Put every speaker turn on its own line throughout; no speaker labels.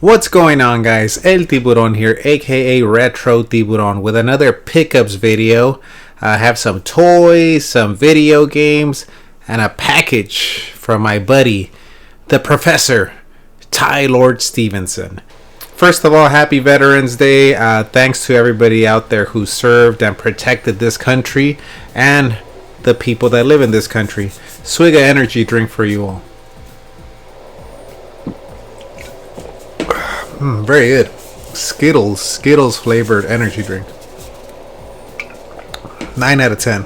What's going on, guys? El Tiburon here, aka Retro Tiburon, with another pickups video. I have some toys, some video games, and a package from my buddy, the Professor, Tylord Stevenson. First of all, happy Veterans Day. Thanks to everybody out there who served and protected this country and the people that live in this country. Swig of energy drink for you all. Very good. Skittles flavored energy drink. 9 out of 10.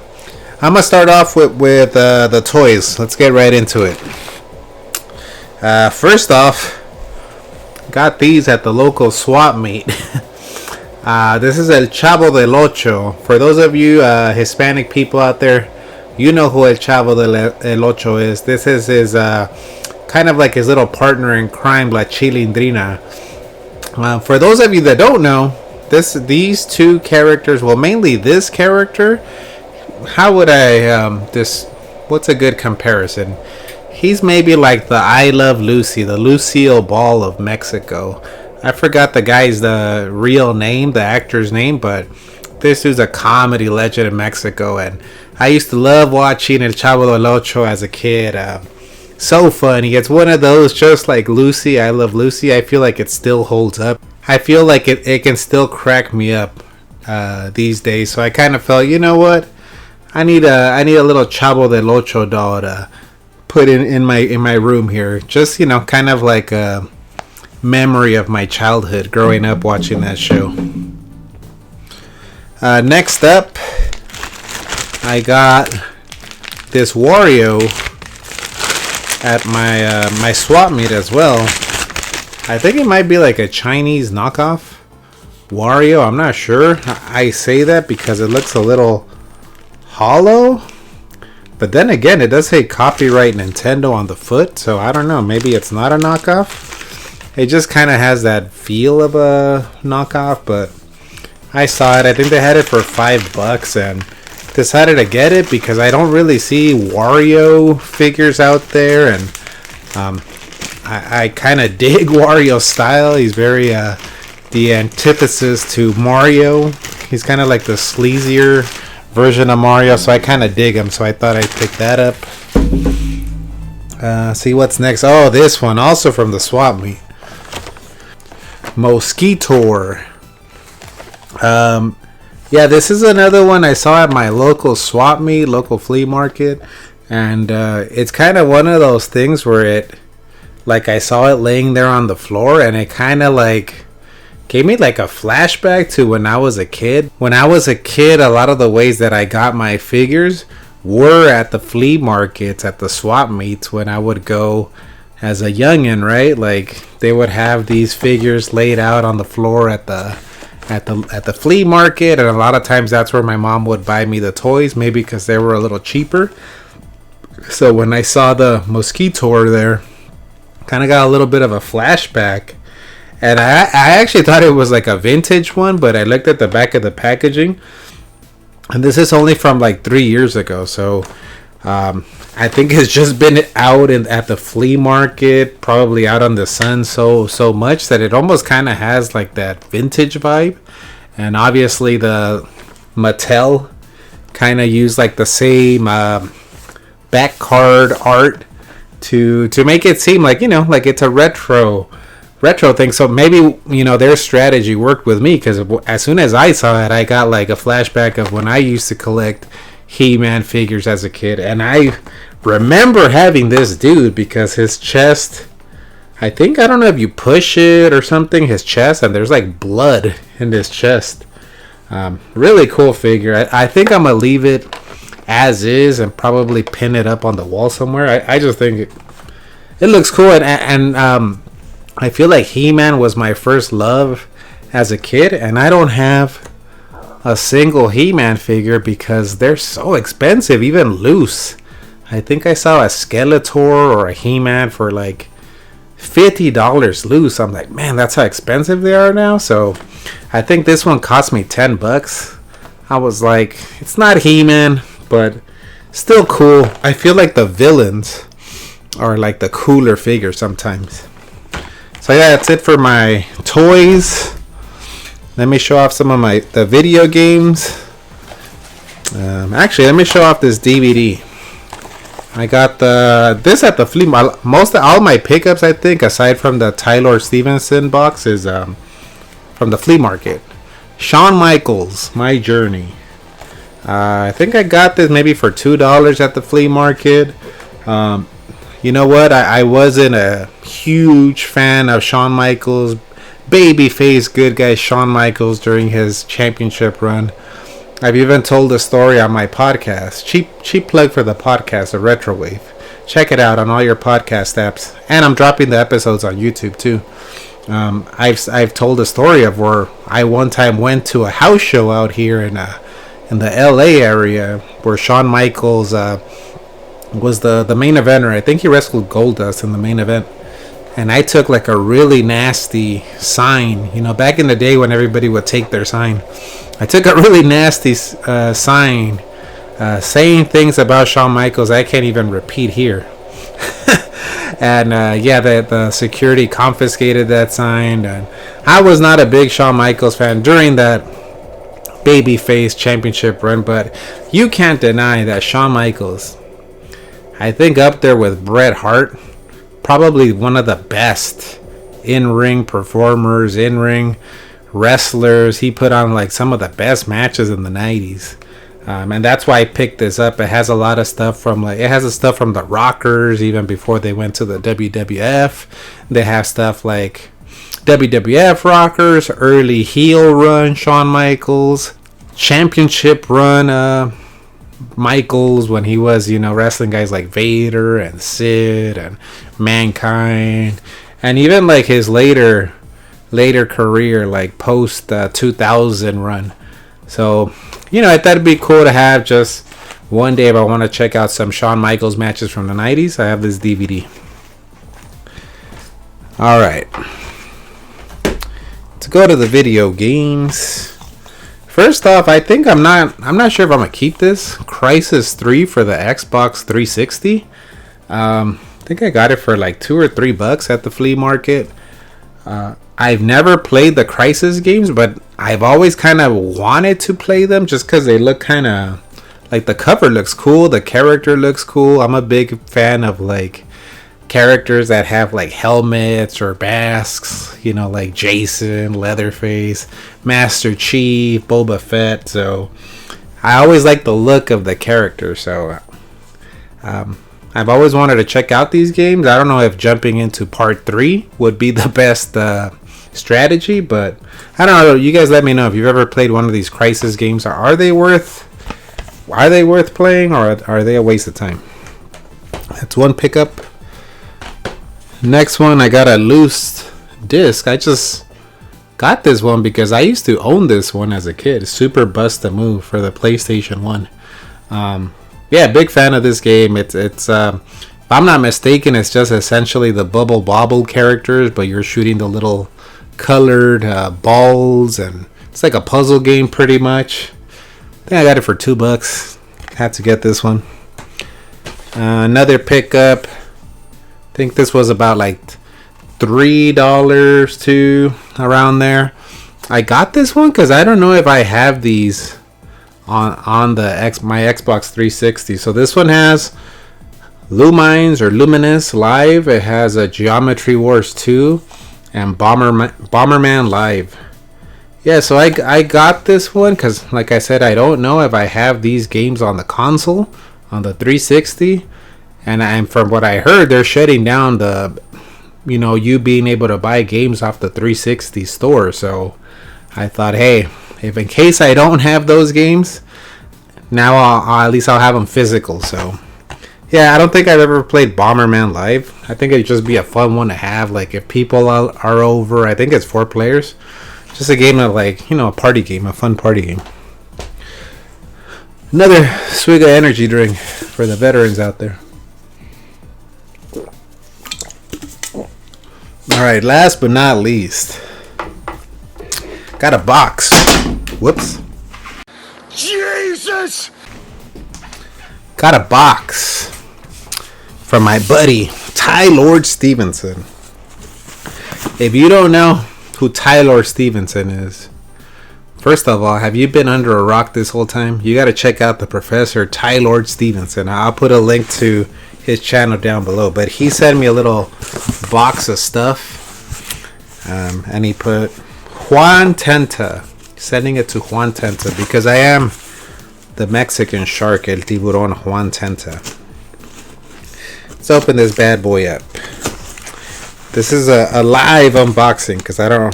I'm gonna start off with the toys. Let's get right into it. First off, got these at the local swap meet. This is El Chavo del Ocho. For those of you Hispanic people out there, you know who El Chavo del Ocho is. This is his kind of like his little partner in crime, La Chilindrina. For those of you that don't know, these two characters, well, mainly this character, how would I what's a good comparison? He's maybe like the I Love Lucy, the Lucille Ball of Mexico. I forgot the real name, the actor's name, but this is a comedy legend in Mexico, and I used to love watching El Chavo del Ocho as a kid. So funny. It's one of those, just like Lucy, I Love Lucy. I feel like it still holds up. I feel like it can still crack me up these days. So I kind of felt, you know what? I need a little Chavo del Ocho doll to put in my room here. Just, kind of like a memory of my childhood growing up watching that show. Next up, I got this Wario at my swap meet as well. I think it might be like a Chinese knockoff Wario. I'm not sure. I say that because it looks a little hollow, but then again, it does say copyright Nintendo on the foot, so I don't know. Maybe it's not a knockoff. It just kind of has that feel of a knockoff, but I saw it. I think they had it for $5 and decided to get it because I don't really see Wario figures out there, and I kind of dig Wario's style. He's very the antithesis to Mario. He's kind of like the sleazier version of Mario, so I kind of dig him, so I thought I'd pick that up. See what's next. Oh, this one also from the swap meet, Mosquitor. Yeah, this is another one I saw at my local swap meet, local flea market, and it's kind of one of those things where I saw it laying there on the floor, and it kind of like gave me like a flashback to when I was a kid. When I was a kid, a lot of the ways that I got my figures were at the flea markets, at the swap meets when I would go as a youngin', right? Like they would have these figures laid out on the floor at the flea market, and a lot of times that's where my mom would buy me the toys, maybe because they were a little cheaper. So when I saw the Mosquitor there, kind of got a little bit of a flashback, and I actually thought it was like a vintage one, but I looked at the back of the packaging, and this is only from like 3 years ago, so I think it's just been out at the flea market, probably out on the sun so much that it almost kind of has like that vintage vibe. And obviously the Mattel kind of used like the same back card art to make it seem like, like it's a retro thing. So maybe, their strategy worked with me, because as soon as I saw it, I got like a flashback of when I used to collect He-Man figures as a kid. And I remember having this dude because his chest, I don't know if you push it or something, his chest, and there's like blood in his chest. Really cool figure. I think I'm gonna leave it as is and probably pin it up on the wall somewhere. I just think it looks cool, and I feel like He-Man was my first love as a kid, and I don't have a single He-Man figure because they're so expensive, even loose. I think I saw a Skeletor or a He-Man for like $50 loose. I'm like, man, that's how expensive they are now. So I think this one cost me $10. I was like, it's not He-Man, but still cool. I feel like the villains are like the cooler figures sometimes. So yeah, that's it for my toys. Let me show off some of the video games. Actually, let me show off this DVD. I got this at the flea market. All my pickups, I think, aside from the Tylord Stevenson box, is from the flea market. Shawn Michaels, My Journey. I think I got this maybe for $2 at the flea market. You know what? I wasn't a huge fan of Shawn Michaels, babyface good guy Shawn Michaels during his championship run. I've even told the story on my podcast. Cheap plug for the podcast, a Retrowave. Check it out on all your podcast apps, and I'm dropping the episodes on YouTube too. I've told a story of where I one time went to a house show out here in the LA area where Shawn Michaels was the main eventer. I think he wrestled Goldust in the main event, and I took like a really nasty sign. You know, back in the day when everybody would take their sign, I took a really nasty sign saying things about Shawn Michaels I can't even repeat here. And the security confiscated that sign, and I was not a big Shawn Michaels fan during that babyface championship run, but you can't deny that Shawn Michaels, I think up there with Bret Hart, probably one of the best in-ring performers, in-ring wrestlers. He put on like some of the best matches in the 90s. And that's why I picked this up. It has a lot of stuff from the Rockers, even before they went to the WWF. They have stuff like WWF Rockers, early heel run Shawn Michaels, championship run Michaels when he was, wrestling guys like Vader and Sid and Mankind, and even like his later career, like post 2000 run. So, I thought it'd be cool to have just one day if I want to check out some Shawn Michaels matches from the 90s. I have this DVD. All right. Let's go to the video games. First off, I think I'm not sure if I'm gonna keep this Crysis 3 for the Xbox 360. I think I got it for like $2 or $3 at the flea market. I've never played the Crysis games, but I've always kind of wanted to play them just because they look kind of like, the cover looks cool, the character looks cool. I'm a big fan of like characters that have like helmets or masks, like Jason, Leatherface, Master Chief, Boba Fett. So I always like the look of the character. So I've always wanted to check out these games. I don't know if jumping into part 3 would be the best strategy, but I don't know. You guys let me know if you've ever played one of these Crysis games. Are they worth playing, or are they a waste of time? That's one pickup. Next one, I got a loose disc. I just got this one because I used to own this one as a kid. Super Bust-A Move for the PlayStation 1. Big fan of this game. It's if I'm not mistaken, it's just essentially the Bubble Bobble characters, but you're shooting the little colored balls, and it's like a puzzle game pretty much. I think I got it for $2. Had to get this one. Another pickup. I think this was about like $3 too, around there. I got this one because I don't know if I have these on my Xbox 360. So this one has Lumines or Luminous Live. It has a Geometry Wars 2 and Bomberman Live. Yeah, so I got this one because, like I said, I don't know if I have these games on the console, on the 360. And from what I heard, they're shutting down the, you being able to buy games off the 360 store. So I thought, hey, if in case I don't have those games, now I'll at least I'll have them physical. So yeah, I don't think I've ever played Bomberman Live. I think it'd just be a fun one to have. Like if people are over, I think it's 4 players. Just a game of like, a party game, a fun party game. Another swig of energy drink for the veterans out there. Alright, last but not least, got a box. Whoops. Jesus! Got a box from my buddy Tylord Stevenson. If you don't know who Tylord Stevenson is, first of all, have you been under a rock this whole time? You got to check out the Professor Tylord Stevenson. I'll put a link to his channel down below. But he sent me a little box of stuff. And he put Juan Tenta. Sending it to Juan Tenta because I am the Mexican shark, El Tiburón Juan Tenta. Let's open this bad boy up. This is a live unboxing because I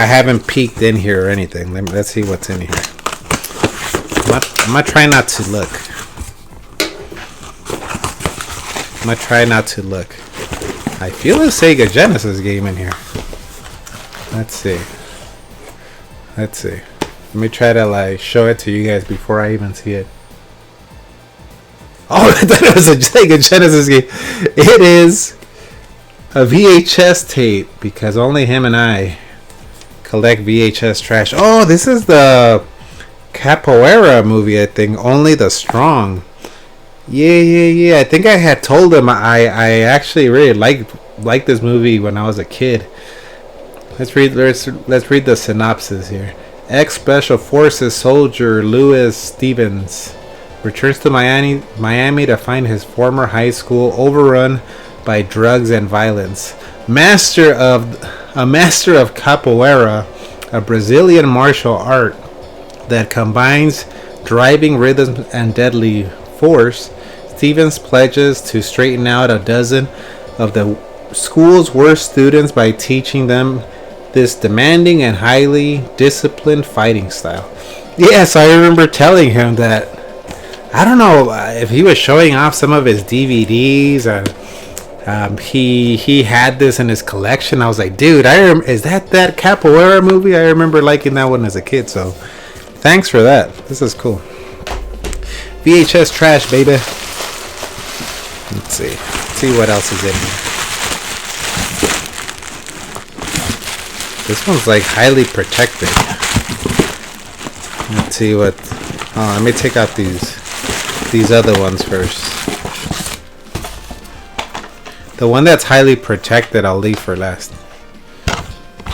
haven't peeked in here or anything. Let's see what's in here. I'm gonna try not to look. I feel a Sega Genesis game in here. Let's see. Let me try to like show it to you guys before I even see it. Oh, I thought it was a Sega Genesis game. It is a VHS tape because only him and I collect VHS trash. Oh, this is the Capoeira movie, I think. Only the Strong. Yeah. I think I had told him I actually really liked this movie when I was a kid. Let's read the synopsis here. Ex-Special Forces soldier Louis Stevens returns to Miami to find his former high school overrun by drugs and violence. Master of capoeira, a Brazilian martial art that combines driving rhythm and deadly force, Stevens pledges to straighten out a dozen of the school's worst students by teaching them this demanding and highly disciplined fighting style. Yes, I remember telling him that. I don't know if he was showing off some of his DVDs and he had this in his collection. I was like, dude, is that Capoeira movie? I remember liking that one as a kid. So thanks for that. This is cool. VHS trash, baby. Let's see what else is in here. This one's like highly protected. Let's see what. Oh, let me take out these other ones first. The one that's highly protected, I'll leave for last.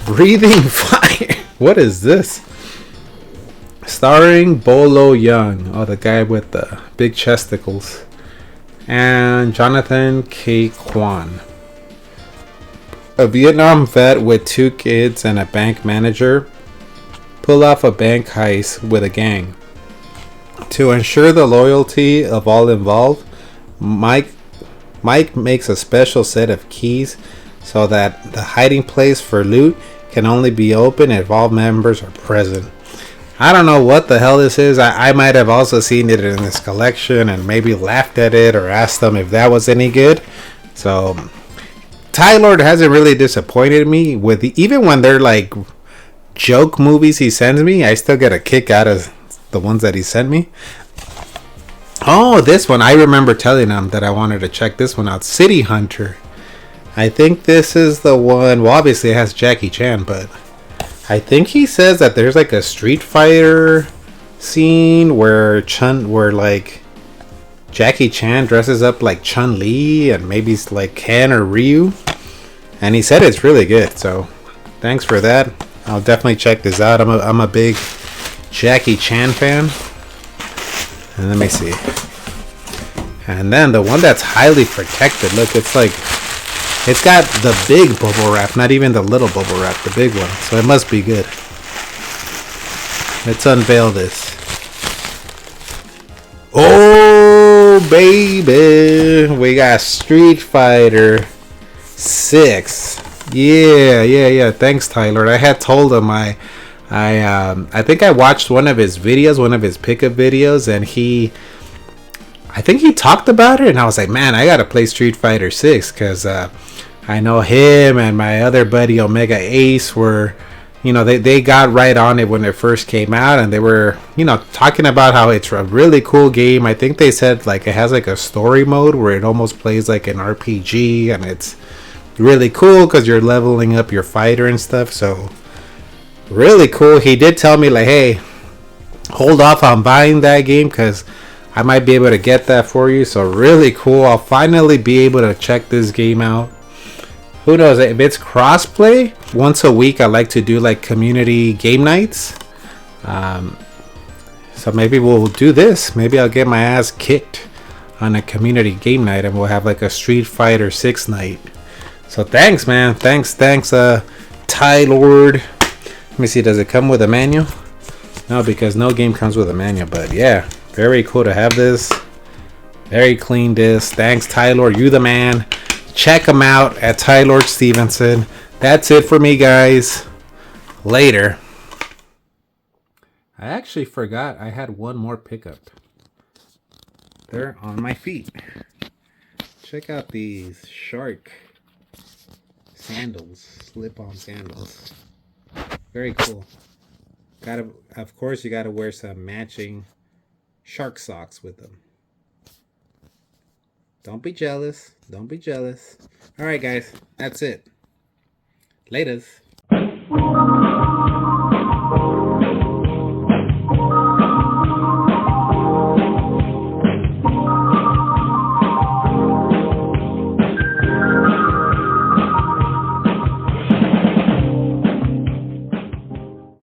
Breathing Fire. What is this? Starring Bolo Young. Oh, the guy with the big chesticles. And Jonathan K. Kwan. A Vietnam vet with 2 kids and a bank manager pull off a bank heist with a gang. To ensure the loyalty of all involved, Mike makes a special set of keys so that the hiding place for loot can only be opened if all members are present. I don't know what the hell this is. I might have also seen it in this collection and maybe laughed at it or asked them if that was any good. So Tylord hasn't really disappointed me with even when they're like joke movies he sends me. I still get a kick out of the ones that he sent me. Oh, this one. I remember telling him that I wanted to check this one out. City Hunter. I think this is the one. Well, obviously it has Jackie Chan, but I think he says that there's like a Street Fighter scene where like Jackie Chan dresses up like Chun-Li and maybe it's like Ken or Ryu. And he said it's really good. So thanks for that. I'll definitely check this out. I'm a big Jackie Chan fan. And let me see. And then the one that's highly protected. Look, it's got the big bubble wrap, not even the little bubble wrap, the big one. So it must be good. Let's unveil this. Oh, baby. We got Street Fighter 6. Yeah. Thanks, Tylord. I had told him I think I watched one of his videos, one of his pickup videos, and I think he talked about it, and I was like, man, I gotta play Street Fighter 6 because I know him and my other buddy Omega Ace were, they got right on it when it first came out, and they were, talking about how it's a really cool game. I think they said like it has like a story mode where it almost plays like an RPG, and it's really cool because you're leveling up your fighter and stuff. So really cool. He did tell me like, hey, hold off on buying that game because I might be able to get that for you. So really cool. I'll finally be able to check this game out. who knows, if it's crossplay, once a week I like to do like community game nights. So maybe we'll do this. Maybe I'll get my ass kicked on a community game night, and we'll have like a Street Fighter 6 night. So thanks, man. Thanks, Tylord. Let me see, does it come with a manual? No, because no game comes with a manual. But yeah, very cool to have this. Very clean disc. Thanks, Tylord. You the man. Check him out at Tylord Stevenson. That's it for me, guys. Later. I actually forgot I had one more pickup. They're on my feet. Check out these shark sandals, slip-on sandals. Very cool. Of course, you gotta wear some matching shark socks with them. Don't be jealous. Don't be jealous. All right, guys, that's it. Laters.